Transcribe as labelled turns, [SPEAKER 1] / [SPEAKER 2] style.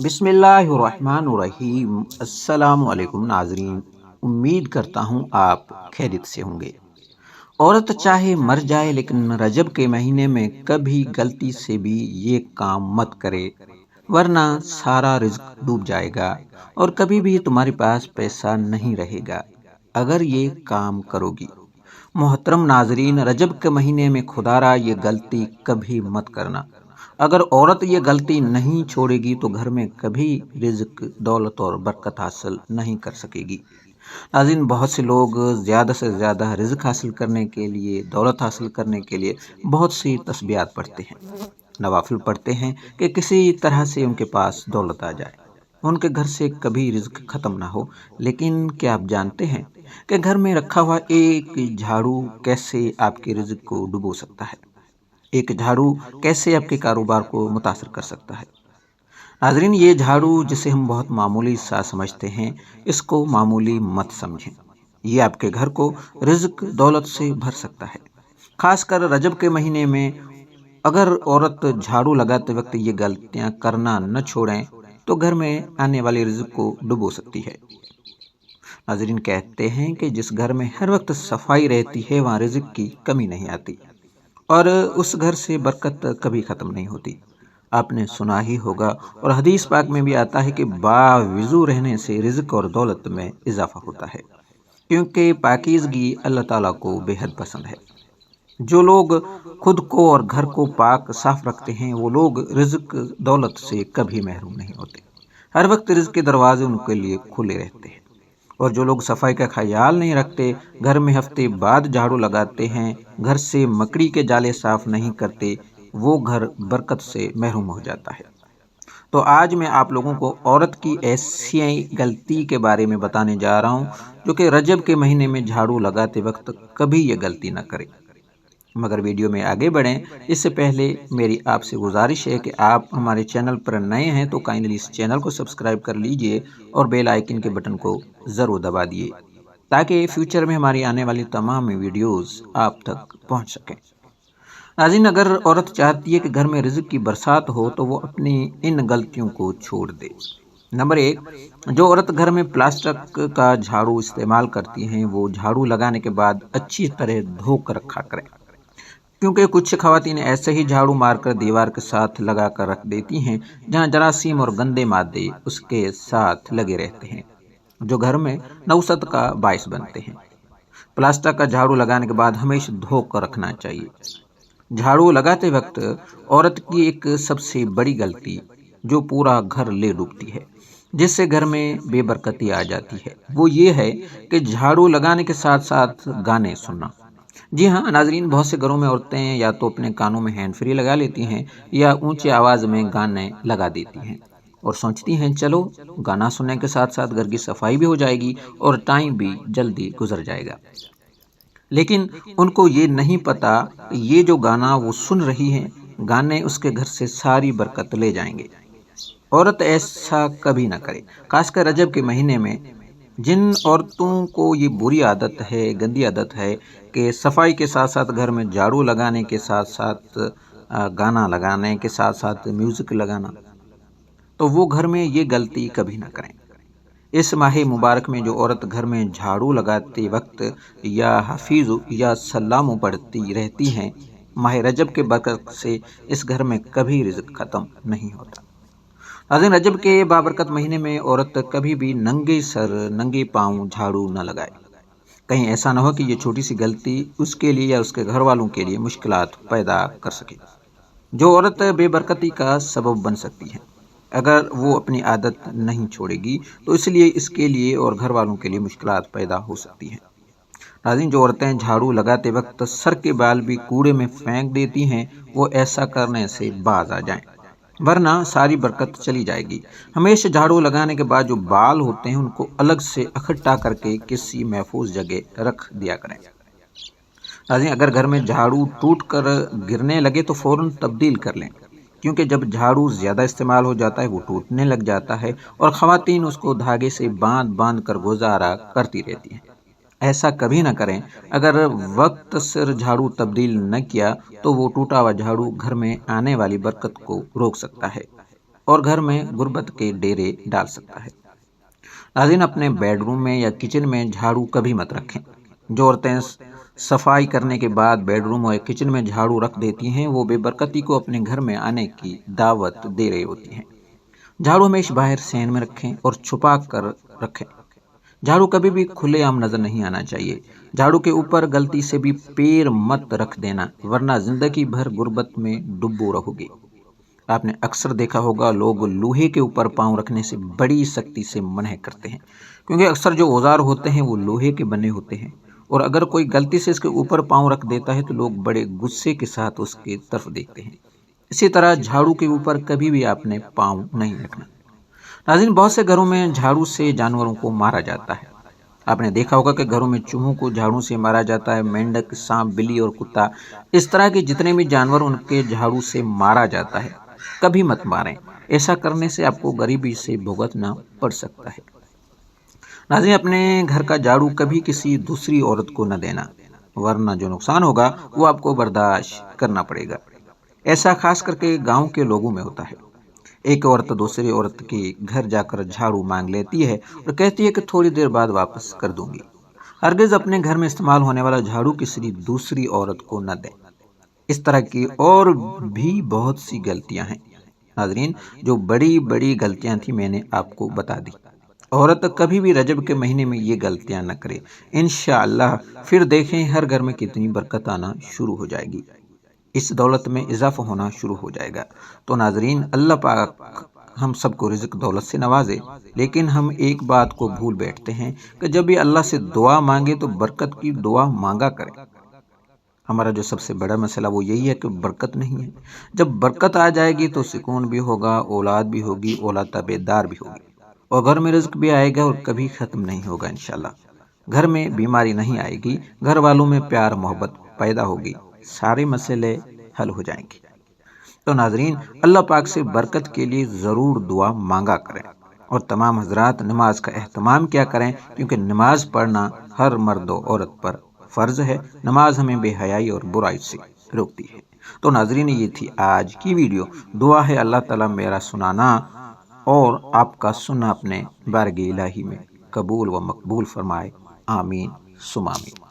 [SPEAKER 1] بسم اللہ الرحمن الرحیم۔ السلام علیکم ناظرین، امید کرتا ہوں آپ خیریت سے ہوں گے۔ عورت چاہے مر جائے لیکن رجب کے مہینے میں کبھی غلطی سے بھی یہ کام مت کرے، ورنہ سارا رزق ڈوب جائے گا اور کبھی بھی تمہارے پاس پیسہ نہیں رہے گا اگر یہ کام کرو گی۔ محترم ناظرین، رجب کے مہینے میں خدارا یہ غلطی کبھی مت کرنا۔ اگر عورت یہ غلطی نہیں چھوڑے گی تو گھر میں کبھی رزق، دولت اور برکت حاصل نہیں کر سکے گی۔ ناظرین، بہت سے لوگ زیادہ سے زیادہ رزق حاصل کرنے کے لیے، دولت حاصل کرنے کے لیے بہت سی تسبیحات پڑھتے ہیں، نوافل پڑھتے ہیں کہ کسی طرح سے ان کے پاس دولت آ جائے، ان کے گھر سے کبھی رزق ختم نہ ہو۔ لیکن کیا آپ جانتے ہیں کہ گھر میں رکھا ہوا ایک جھاڑو کیسے آپ کے رزق کو ڈبو سکتا ہے؟ ایک جھاڑو کیسے آپ کے کاروبار کو متاثر کر سکتا ہے؟ ناظرین، یہ جھاڑو جسے ہم بہت معمولی سا سمجھتے ہیں، اس کو معمولی مت سمجھیں۔ یہ آپ کے گھر کو رزق، دولت سے بھر سکتا ہے۔ خاص کر رجب کے مہینے میں اگر عورت جھاڑو لگاتے وقت یہ غلطیاں کرنا نہ چھوڑیں تو گھر میں آنے والے رزق کو ڈبو سکتی ہے۔ ناظرین، کہتے ہیں کہ جس گھر میں ہر وقت صفائی رہتی ہے وہاں رزق کی کمی نہیں آتی اور اس گھر سے برکت کبھی ختم نہیں ہوتی۔ آپ نے سنا ہی ہوگا اور حدیث پاک میں بھی آتا ہے کہ باوضو رہنے سے رزق اور دولت میں اضافہ ہوتا ہے، کیونکہ پاکیزگی اللہ تعالیٰ کو بے حد پسند ہے۔ جو لوگ خود کو اور گھر کو پاک صاف رکھتے ہیں وہ لوگ رزق، دولت سے کبھی محروم نہیں ہوتے۔ ہر وقت رزق کے دروازے ان کے لیے کھلے رہتے ہیں۔ اور جو لوگ صفائی کا خیال نہیں رکھتے، گھر میں ہفتے بعد جھاڑو لگاتے ہیں، گھر سے مکڑی کے جالے صاف نہیں کرتے، وہ گھر برکت سے محروم ہو جاتا ہے۔ تو آج میں آپ لوگوں کو عورت کی ایسی غلطی کے بارے میں بتانے جا رہا ہوں جو کہ رجب کے مہینے میں جھاڑو لگاتے وقت کبھی یہ غلطی نہ کرے۔ مگر ویڈیو میں آگے بڑھیں اس سے پہلے میری آپ سے گزارش ہے کہ آپ ہمارے چینل پر نئے ہیں تو کائنڈلی اس چینل کو سبسکرائب کر لیجئے اور بیل آئیکن کے بٹن کو ضرور دبا دیئے تاکہ فیوچر میں ہماری آنے والی تمام ویڈیوز آپ تک پہنچ سکیں۔ ناظرین، اگر عورت چاہتی ہے کہ گھر میں رزق کی برسات ہو تو وہ اپنی ان غلطیوں کو چھوڑ دے۔ نمبر 1، جو عورت گھر میں پلاسٹک کا جھاڑو استعمال کرتی ہیں وہ جھاڑو لگانے کے بعد اچھی طرح دھو کر رکھا کریں، کیونکہ کچھ خواتین ایسے ہی جھاڑو مار کر دیوار کے ساتھ لگا کر رکھ دیتی ہیں جہاں جراثیم اور گندے مادے اس کے ساتھ لگے رہتے ہیں، جو گھر میں نوسط کا باعث بنتے ہیں۔ پلاسٹک کا جھاڑو لگانے کے بعد ہمیشہ دھو کر رکھنا چاہیے۔ جھاڑو لگاتے وقت عورت کی ایک سب سے بڑی غلطی جو پورا گھر لے ڈوبتی ہے، جس سے گھر میں بے برکتی آ جاتی ہے، وہ یہ ہے کہ جھاڑو لگانے کے ساتھ ساتھ گانے سننا۔ جی ہاں ناظرین، بہت سے گھروں میں عورتیں یا تو اپنے کانوں میں ہینڈ فری لگا لیتی ہیں یا اونچی آواز میں گانے لگا دیتی ہیں اور سوچتی ہیں چلو گانا سننے کے ساتھ ساتھ گھر کی صفائی بھی ہو جائے گی اور ٹائم بھی جلدی گزر جائے گا۔ لیکن ان کو یہ نہیں پتا کہ یہ جو گانا وہ سن رہی ہیں، گانے اس کے گھر سے ساری برکت لے جائیں گے۔ عورت ایسا کبھی نہ کرے، خاص کر رجب کے مہینے میں۔ جن عورتوں کو یہ بری عادت ہے، گندی عادت ہے کہ صفائی کے ساتھ ساتھ گھر میں جھاڑو لگانے کے ساتھ ساتھ گانا لگانے کے ساتھ ساتھ میوزک لگانا، تو وہ گھر میں یہ غلطی کبھی نہ کریں۔ اس ماہ مبارک میں جو عورت گھر میں جھاڑو لگاتے وقت یا حفیظ یا سلام پڑھتی رہتی ہیں، ماہ رجب کے برکت سے اس گھر میں کبھی رزق ختم نہیں ہوتا۔ ناظرین، رجب کے بابرکت مہینے میں عورت کبھی بھی ننگے سر، ننگے پاؤں جھاڑو نہ لگائے۔ کہیں ایسا نہ ہو کہ یہ چھوٹی سی غلطی اس کے لیے یا اس کے گھر والوں کے لیے مشکلات پیدا کر سکے۔ جو عورت بے برکتی کا سبب بن سکتی ہے اگر وہ اپنی عادت نہیں چھوڑے گی تو اس لیے اس کے لیے اور گھر والوں کے لیے مشکلات پیدا ہو سکتی ہیں۔ ناظرین، جو عورتیں جھاڑو لگاتے وقت سر کے بال بھی کوڑے میں پھینک دیتی ہیں وہ ایسا کرنے سے باز آ جائیں، ورنہ ساری برکت چلی جائے گی۔ ہمیشہ جھاڑو لگانے کے بعد جو بال ہوتے ہیں ان کو الگ سے اکٹھا کر کے کسی محفوظ جگہ رکھ دیا کریں۔ ناظرین، اگر گھر میں جھاڑو ٹوٹ کر گرنے لگے تو فوراً تبدیل کر لیں، کیونکہ جب جھاڑو زیادہ استعمال ہو جاتا ہے وہ ٹوٹنے لگ جاتا ہے اور خواتین اس کو دھاگے سے باندھ باندھ کر گزارا کرتی رہتی ہیں۔ ایسا کبھی نہ کریں۔ اگر وقت سر جھاڑو تبدیل نہ کیا تو وہ ٹوٹا ہوا جھاڑو گھر میں آنے والی برکت کو روک سکتا ہے۔ اور گھر میں غربت کے ڈیرے ڈال سکتا ہے۔ ناظرین، اپنے بیڈ روم میں یا کچن میں جھاڑو کبھی مت رکھیں۔ جو عورتیں صفائی کرنے کے بعد بیڈ روم اور کچن میں جھاڑو رکھ دیتی ہیں وہ بے برکتی کو اپنے گھر میں آنے کی دعوت دے رہی ہوتی ہیں۔ جھاڑو ہمیشہ باہر سین میں رکھیں اور چھپا کر رکھیں۔ جھاڑو کبھی بھی کھلے عام نظر نہیں آنا چاہیے۔ جھاڑو کے اوپر غلطی سے بھی پیر مت رکھ دینا، ورنہ زندگی بھر غربت میں ڈبو رہو گے۔ آپ نے اکثر دیکھا ہوگا لوگ لوہے کے اوپر پاؤں رکھنے سے بڑی سختی سے منع کرتے ہیں، کیونکہ اکثر جو اوزار ہوتے ہیں وہ لوہے کے بنے ہوتے ہیں، اور اگر کوئی غلطی سے اس کے اوپر پاؤں رکھ دیتا ہے تو لوگ بڑے غصے کے ساتھ اس کی طرف دیکھتے ہیں۔ اسی طرح جھاڑو کے اوپر کبھی بھی آپ نے پاؤں نہیں رکھنا۔ ناظرین، بہت سے گھروں میں جھاڑو سے جانوروں کو مارا جاتا ہے۔ آپ نے دیکھا ہوگا کہ گھروں میں چوہوں کو جھاڑو سے مارا جاتا ہے، مینڈک، سانپ، بلی اور کتا، اس طرح کے جتنے بھی جانور ان کے جھاڑو سے مارا جاتا ہے۔ کبھی مت ماریں، ایسا کرنے سے آپ کو غریبی سے بھگتنا پڑ سکتا ہے۔ ناظرین، اپنے گھر کا جھاڑو کبھی کسی دوسری عورت کو نہ دینا، ورنہ جو نقصان ہوگا وہ آپ کو برداشت کرنا پڑے گا۔ ایسا خاص کر کے گاؤں کے لوگوں میں ہوتا ہے۔ ایک عورت دوسری عورت کے گھر جا کر جھاڑو مانگ لیتی ہے اور کہتی ہے کہ تھوڑی دیر بعد واپس کر دوں گی۔ ہرگز اپنے گھر میں استعمال ہونے والا جھاڑو کسی دوسری عورت کو نہ دیں۔ اس طرح کی اور بھی بہت سی غلطیاں ہیں ناظرین، جو بڑی بڑی غلطیاں تھیں، میں نے آپ کو بتا دی۔ عورت کبھی بھی رجب کے مہینے میں یہ غلطیاں نہ کرے، انشاءاللہ پھر دیکھیں ہر گھر میں کتنی برکت آنا شروع ہو جائے گی، اس دولت میں اضافہ ہونا شروع ہو جائے گا۔ تو ناظرین، اللہ پاک ہم سب کو رزق دولت سے نوازے، لیکن ہم ایک بات کو بھول بیٹھتے ہیں کہ جب بھی اللہ سے دعا مانگے تو برکت کی دعا مانگا کریں۔ ہمارا جو سب سے بڑا مسئلہ وہ یہی ہے کہ برکت نہیں ہے۔ جب برکت آ جائے گی تو سکون بھی ہوگا، اولاد بھی ہوگی، اولاد تابعدار بھی ہوگی، اور گھر میں رزق بھی آئے گا اور کبھی ختم نہیں ہوگا انشاءاللہ۔ گھر میں بیماری نہیں آئے گی، گھر والوں میں پیار محبت پیدا ہوگی، سارے مسئلے حل ہو جائیں گے۔ تو ناظرین، اللہ پاک سے برکت کے لیے ضرور دعا مانگا کریں، اور تمام حضرات نماز کا اہتمام کیا کریں، کیونکہ نماز پڑھنا ہر مرد و عورت پر فرض ہے۔ نماز ہمیں بے حیائی اور برائی سے روکتی ہے۔ تو ناظرین، یہ تھی آج کی ویڈیو۔ دعا ہے اللہ تعالیٰ میرا سنانا اور آپ کا سننا اپنے بارگاہ الہی میں قبول و مقبول فرمائے، آمین ثم آمین۔